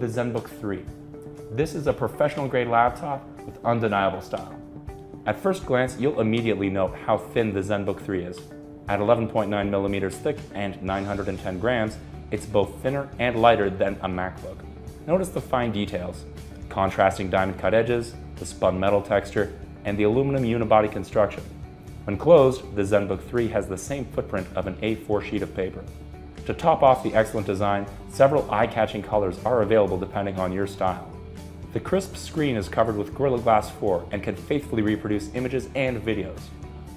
the ZenBook 3. This is a professional-grade laptop with undeniable style. At first glance, you'll immediately note how thin the ZenBook 3 is. At 11.9 millimeters thick and 910 grams, it's both thinner and lighter than a MacBook. Notice the fine details: contrasting diamond-cut edges, the spun metal texture, and the aluminum unibody construction. When closed, the ZenBook 3 has the same footprint of an A4 sheet of paper. To top off the excellent design, several eye-catching colors are available depending on your style. The crisp screen is covered with Gorilla Glass 4 and can faithfully reproduce images and videos.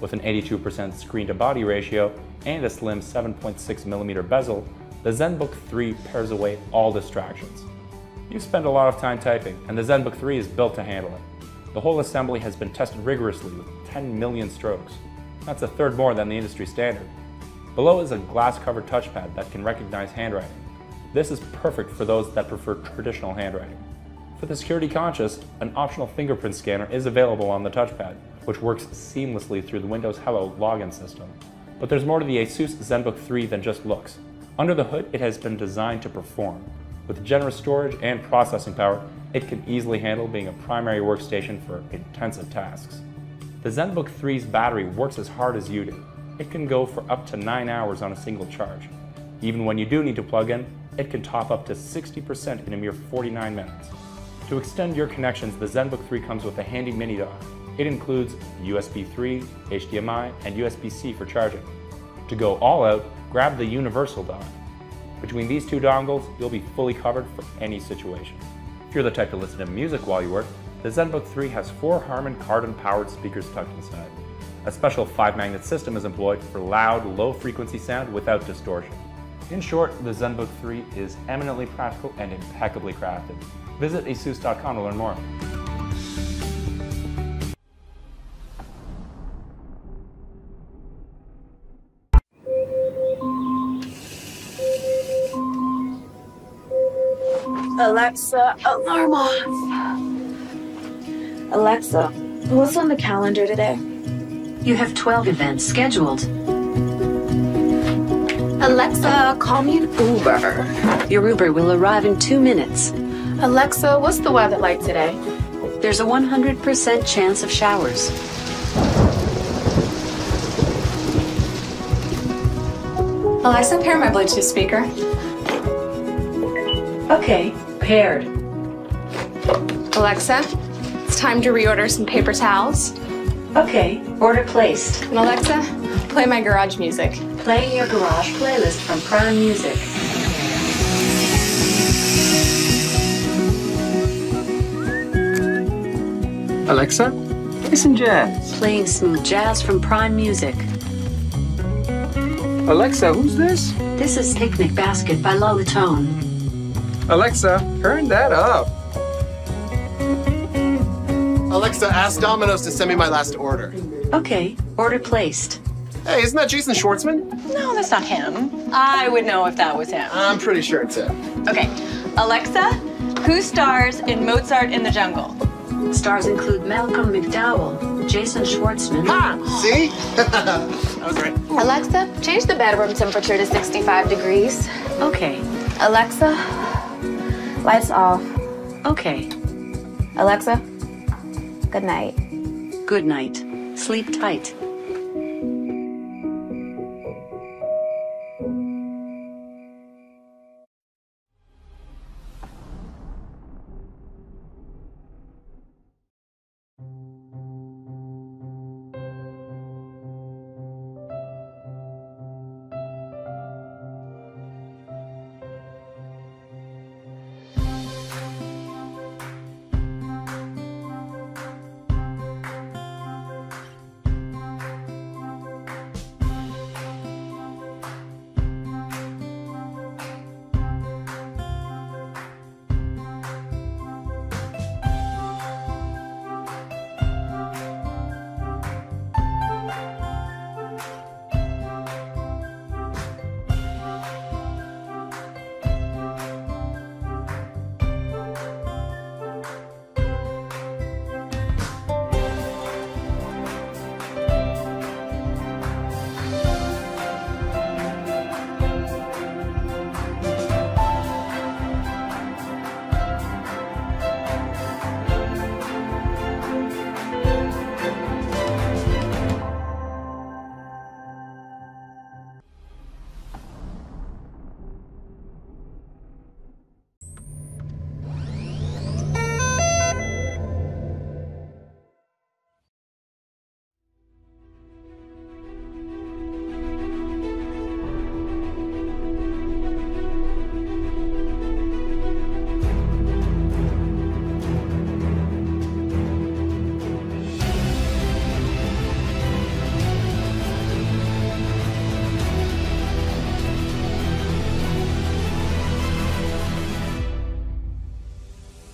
With an 82% screen-to-body ratio and a slim 7.6mm bezel, the ZenBook 3 pares away all distractions. You spend a lot of time typing, and the ZenBook 3 is built to handle it. The whole assembly has been tested rigorously with 10 million strokes. That's a third more than the industry standard. Below is a glass-covered touchpad that can recognize handwriting. This is perfect for those that prefer traditional handwriting. For the security conscious, an optional fingerprint scanner is available on the touchpad, which works seamlessly through the Windows Hello login system. But there's more to the ASUS ZenBook 3 than just looks. Under the hood, it has been designed to perform. With generous storage and processing power, it can easily handle being a primary workstation for intensive tasks. The ZenBook 3's battery works as hard as you do. It can go for up to 9 hours on a single charge. Even when you do need to plug in, it can top up to 60% in a mere 49 minutes. To extend your connections, the ZenBook 3 comes with a handy mini dock. It includes USB 3, HDMI, and USB-C for charging. To go all out, grab the universal dock. Between these two dongles, you'll be fully covered for any situation. If you're the type to listen to music while you work, the ZenBook 3 has 4 Harman Kardon-powered speakers tucked inside. A special 5-magnet system is employed for loud, low-frequency sound without distortion. In short, the ZenBook 3 is eminently practical and impeccably crafted. Visit asus.com to learn more. Alexa, alarm off. Alexa, what's on the calendar today? You have 12 events scheduled. Alexa, call me an Uber. Your Uber will arrive in 2 minutes. Alexa, what's the weather like today? There's a 100% chance of showers. Alexa, pair my Bluetooth speaker. Okay, paired. Alexa, it's time to reorder some paper towels. Okay, order placed. And Alexa, play my garage music. Playing your garage playlist from Prime Music. Alexa, play some jazz. Playing smooth jazz from Prime Music. Alexa, who's this? This is Picnic Basket by Lolatone. Alexa, turn that up. Alexa, ask Domino's to send me my last order. Okay, order placed. Hey, isn't that Jason Schwartzman? No, that's not him. I would know if that was him. I'm pretty sure it's him. Okay, Alexa, who stars in Mozart in the Jungle? Stars include Malcolm McDowell, Jason Schwartzman. Ha! See? That was right. Alexa, change the bedroom temperature to 65 degrees. Okay, Alexa, lights off. okay. Alexa, good night. Good night. Sleep tight.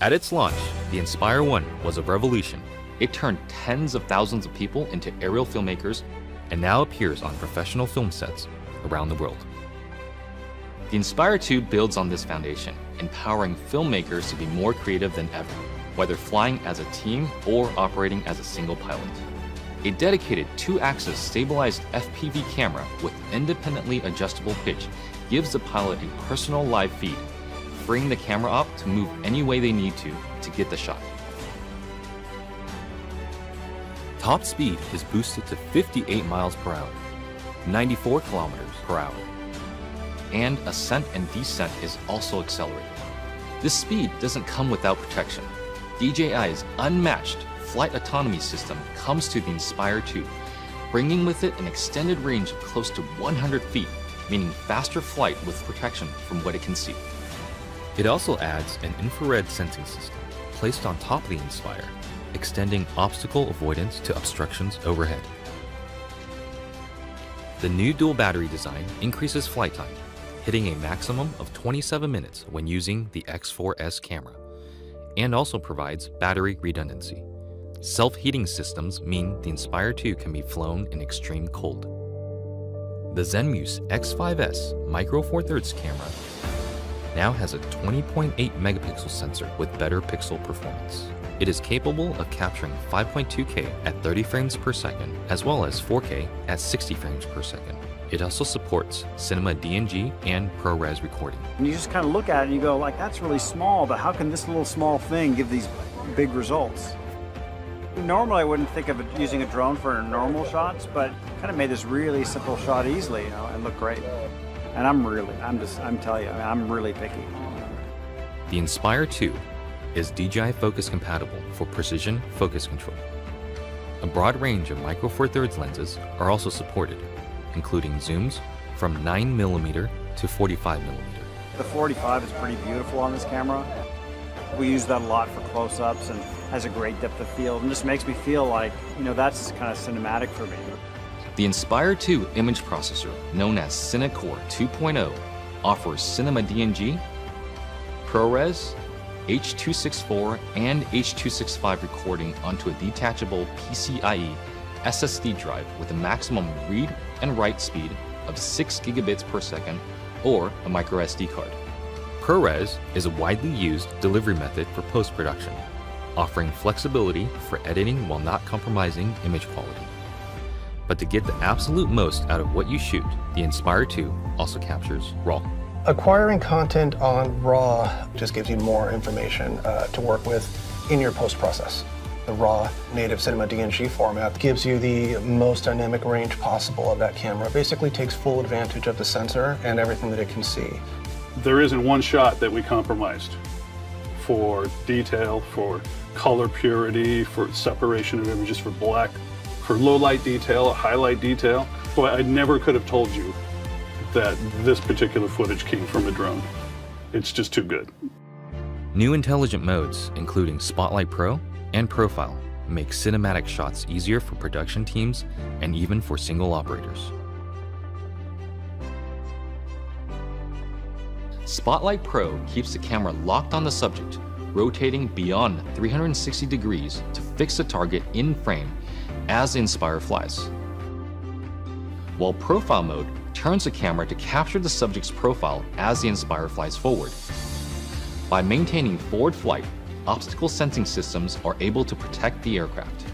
At its launch, the Inspire 1 was a revolution. It turned tens of thousands of people into aerial filmmakers and now appears on professional film sets around the world. The Inspire 2 builds on this foundation, empowering filmmakers to be more creative than ever, whether flying as a team or operating as a single pilot. A dedicated 2-axis stabilized FPV camera with independently adjustable pitch gives the pilot a personal live feed, freeing the camera up to move any way they need to get the shot. Top speed is boosted to 58 miles per hour, 94 kilometers per hour, and ascent and descent is also accelerated. This speed doesn't come without protection. DJI's unmatched flight autonomy system comes to the Inspire 2, bringing with it an extended range of close to 100 feet, meaning faster flight with protection from what it can see. It also adds an infrared sensing system placed on top of the Inspire, extending obstacle avoidance to obstructions overhead. The new dual battery design increases flight time, hitting a maximum of 27 minutes when using the X4S camera, and also provides battery redundancy. Self-heating systems mean the Inspire 2 can be flown in extreme cold. The ZenMuse X5S Micro Four Thirds camera now has a 20.8 megapixel sensor with better pixel performance. It is capable of capturing 5.2K at 30 frames per second, as well as 4K at 60 frames per second. It also supports Cinema DNG and ProRes recording. And you just kind of look at it and you go, like, that's really small, but how can this little small thing give these big results? Normally I wouldn't think of using a drone for normal shots, but kind of made this really simple shot easily, and look great. And I'm telling you, I'm really picky. The Inspire 2 is DJI Focus compatible for precision focus control. A broad range of Micro Four Thirds lenses are also supported, including zooms from 9mm to 45mm. The 45 is pretty beautiful on this camera. We use that a lot for close-ups and has a great depth of field and just makes me feel like, that's kind of cinematic for me. The Inspire 2 image processor, known as CineCore 2.0, offers Cinema DNG, ProRes, H.264 and H.265 recording onto a detachable PCIe SSD drive with a maximum read and write speed of 6 gigabits per second or a micro SD card. ProRes is a widely used delivery method for post-production, offering flexibility for editing while not compromising image quality. But to get the absolute most out of what you shoot, the Inspire 2 also captures RAW. Acquiring content on RAW just gives you more information to work with in your post-process. The RAW native Cinema DNG format gives you the most dynamic range possible of that camera. Basically takes full advantage of the sensor and everything that it can see. There isn't one shot that we compromised for detail, for color purity, for separation of images, for black, for low light detail, highlight detail. Boy, I never could have told you that this particular footage came from a drone. It's just too good. New intelligent modes, including Spotlight Pro and Profile, make cinematic shots easier for production teams and even for single operators. Spotlight Pro keeps the camera locked on the subject, rotating beyond 360 degrees to fix the target in frame as the Inspire flies. While Profile mode turns the camera to capture the subject's profile as the Inspire flies forward. By maintaining forward flight, obstacle sensing systems are able to protect the aircraft.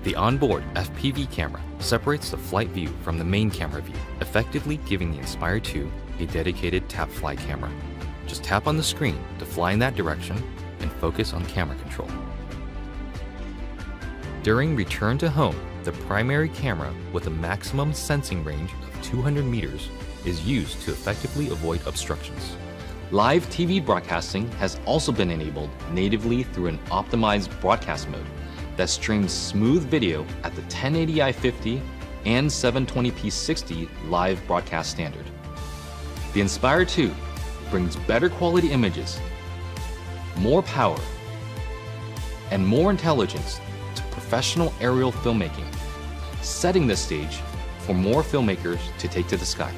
The onboard FPV camera separates the flight view from the main camera view, effectively giving the Inspire 2 a dedicated tap fly camera. Just tap on the screen to fly in that direction and focus on camera control. During return to home, the primary camera with a maximum sensing range of 200 meters is used to effectively avoid obstructions. Live TV broadcasting has also been enabled natively through an optimized broadcast mode that streams smooth video at the 1080i50 and 720p 60 live broadcast standard. The Inspire 2 brings better quality images, more power, and more intelligence to professional aerial filmmaking, setting the stage for more filmmakers to take to the sky.